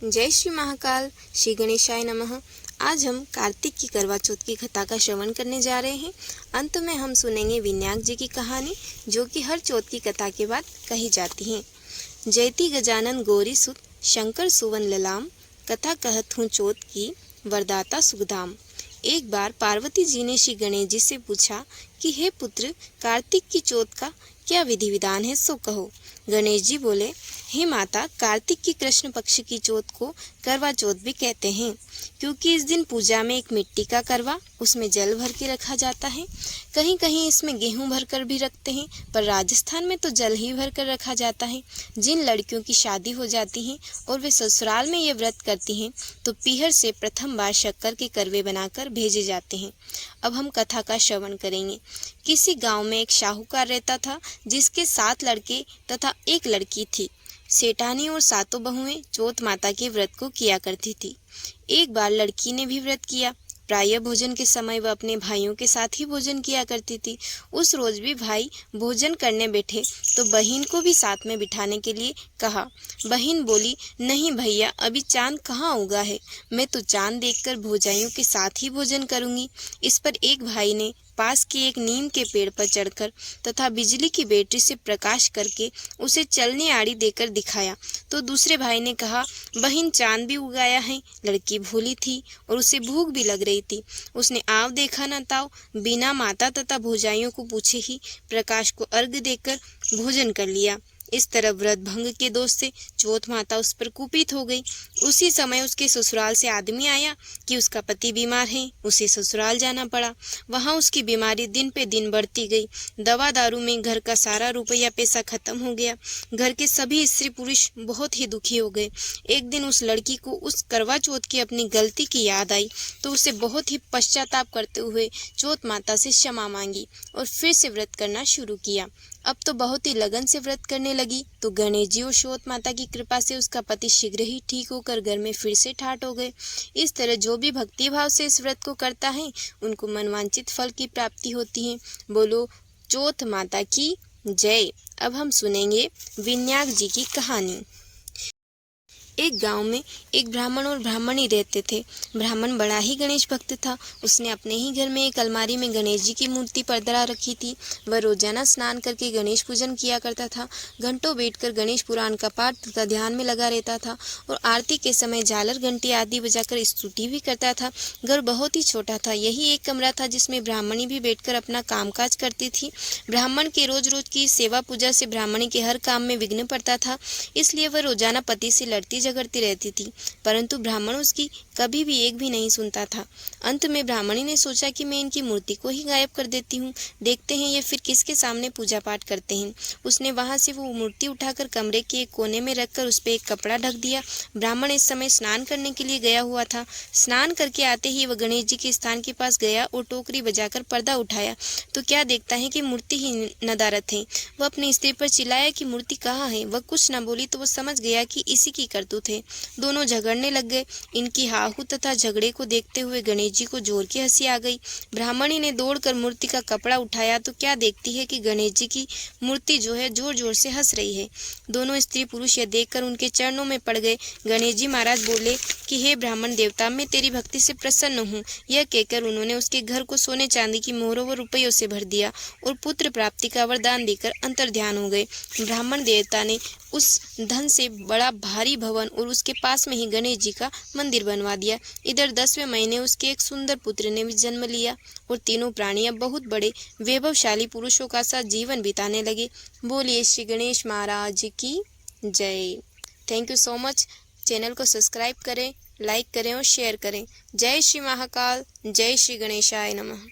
जय श्री महाकाल, श्री गणेशाय नमः। आज हम कार्तिक की करवा चौथ की कथा का श्रवण करने जा रहे हैं। अंत में हम सुनेंगे विनायक जी की कहानी, जो कि हर चौथ की कथा के बाद कही जाती है। जयति गजानन गौरी सुत शंकर सुवन ललाम, कथा कहत हूँ चौथ की वरदाता सुखधाम। एक बार पार्वती जी ने श्री गणेश जी से पूछा कि हे पुत्र, कार्तिक की चौथ का क्या विधि विधान है, सो कहो। गणेश जी बोले, हे माता, कार्तिक की कृष्ण पक्ष की चौथ को करवा चौथ भी कहते हैं, क्योंकि इस दिन पूजा में एक मिट्टी का करवा, उसमें जल भर के रखा जाता है। कहीं कहीं इसमें गेहूं भर कर भी रखते हैं, पर राजस्थान में तो जल ही भर कर रखा जाता है। जिन लड़कियों की शादी हो जाती है और वे ससुराल में ये व्रत करती हैं, तो पीहर से प्रथम बार शक्कर के करवे बनाकर भेजे जाते हैं। अब हम कथा का श्रवण करेंगे। किसी गांव में एक शाहूकार रहता था, जिसके 7 लड़के तथा 1 लड़की थी। सेठानी और 7 बहुएं चौथ माता के व्रत को किया करती थी। एक बार लड़की ने भी व्रत किया। प्रायः भोजन के समय वह अपने भाइयों के साथ ही भोजन किया करती थी। उस रोज भी भाई भोजन करने बैठे तो बहन को भी साथ में बिठाने के लिए कहा। बहन बोली, नहीं भैया, अभी चांद कहाँ उगा है, मैं तो चांद देखकर भौजाइयों के साथ ही भोजन करूंगी। इस पर एक भाई ने पास के एक नीम के पेड़ पर चढ़कर तथा बिजली की बैटरी से प्रकाश करके उसे चलनी आड़ी देकर दिखाया, तो दूसरे भाई ने कहा, बहन, चांद भी उगाया है। लड़की भोली थी और उसे भूख भी लग रही थी। उसने आव देखा न ताव, बिना माता तथा भौजाइयों को पूछे ही प्रकाश को अर्घ्य देकर भोजन कर लिया। इस तरह व्रत भंग के दोष से चौथ माता उस पर कुपित हो गई। उसी समय उसके ससुराल से आदमी आया कि उसका पति बीमार है, उसे ससुराल जाना पड़ा। वहां उसकी बीमारी दिन पे दिन बढ़ती गई। दवा दारू में घर का सारा रुपया पैसा खत्म हो गया। घर के सभी स्त्री पुरुष बहुत ही दुखी हो गए। एक दिन उस लड़की को उस करवा चौथ की अपनी गलती की याद आई, तो उसे बहुत ही पश्चाताप करते हुए चौथ माता से क्षमा मांगी और फिर से व्रत करना शुरू किया। अब तो बहुत ही लगन से व्रत करने लगी, तो गणेश जी और चौथ माता की कृपा से उसका पति शीघ्र ही ठीक होकर घर में फिर से ठाठ हो गए। इस तरह जो भी भक्ति भाव से इस व्रत को करता है, उनको मनवांचित फल की प्राप्ति होती है। बोलो चौथ माता की जय। अब हम सुनेंगे विनायक जी की कहानी। एक गांव में एक ब्राह्मण और ब्राह्मणी रहते थे। ब्राह्मण बड़ा ही गणेश भक्त था। उसने अपने ही घर में एक अलमारी में गणेश जी की मूर्ति पधरा रखी थी। वह रोजाना स्नान करके गणेश पूजन किया करता था। घंटों बैठकर गणेश पुराण का पाठ तथा ध्यान में लगा रहता था और आरती के समय झालर घंटी आदि बजाकर स्तुति भी करता था। घर बहुत ही छोटा था। यही एक कमरा था जिसमें ब्राह्मणी भी बैठकर अपना कामकाज करती थी। ब्राह्मण के रोज रोज की सेवा पूजा से ब्राह्मणी के हर काम में विघ्न पड़ता था, इसलिए वह रोजाना पति से लड़ती झगड़ती रहती थी, परंतु ब्राह्मण उसकी कभी भी एक भी नहीं सुनता था। अंत में ब्राह्मणी ने सोचा कि मैं इनकी मूर्ति को ही गायब कर देती हूँ, देखते हैं ये फिर किसके सामने पूजा पाठ करते हैं। उसने वहां से वो मूर्ति उठाकर कमरे के एक कोने में रखकर उस पर एक कपड़ा ढक दिया। ब्राह्मण इस समय स्नान करने के लिए गया हुआ था। स्नान करके आते ही वह गणेश जी के स्थान के पास गया और टोकरी बजाकर पर्दा उठाया, तो क्या देखता है कि मूर्ति ही नदारत है। वह अपनी स्त्री पर चिल्लाया कि मूर्ति कहाँ है। वह कुछ न बोली तो वह समझ गया कि इसी की करतूत है। दोनों झगड़ने लग गए। इनकी हाहू तथा झगड़े को देखते हुए गणेश जी को जोर की हंसी आ गई। ब्राह्मणी ने दौड़कर मूर्ति का कपड़ा उठाया, तो क्या देखती है कि गणेश जी की मूर्ति जो है जोर जोर से हंस रही है। दोनों स्त्री पुरुष यह देखकर उनके चरणों में पड़ गए। गणेश जी महाराज बोले कि हे ब्राह्मण देवता, मैं तेरी भक्ति से प्रसन्न हूँ। यह कहकर उन्होंने उसके घर को सोने चांदी की मोहरों व रुपयों से भर दिया और पुत्र प्राप्ति का वरदान देकर अंतर ध्यान हो गए। ब्राह्मण देवता ने उस धन से बड़ा भारी भवन और उसके पास में ही गणेश जी का मंदिर बनवा दिया। इधर 10वें महीने उसके एक सुंदर पुत्र ने भी जन्म लिया और तीनों प्राणियां बहुत बड़े वैभवशाली पुरुषों का साथ जीवन बिताने लगे। बोलिए श्री गणेश महाराज की जय। Thank you so much. Channel को सब्सक्राइब करें, लाइक करें और शेयर करें। जय श्री महाकाल, जय श्री गणेशाय नमः।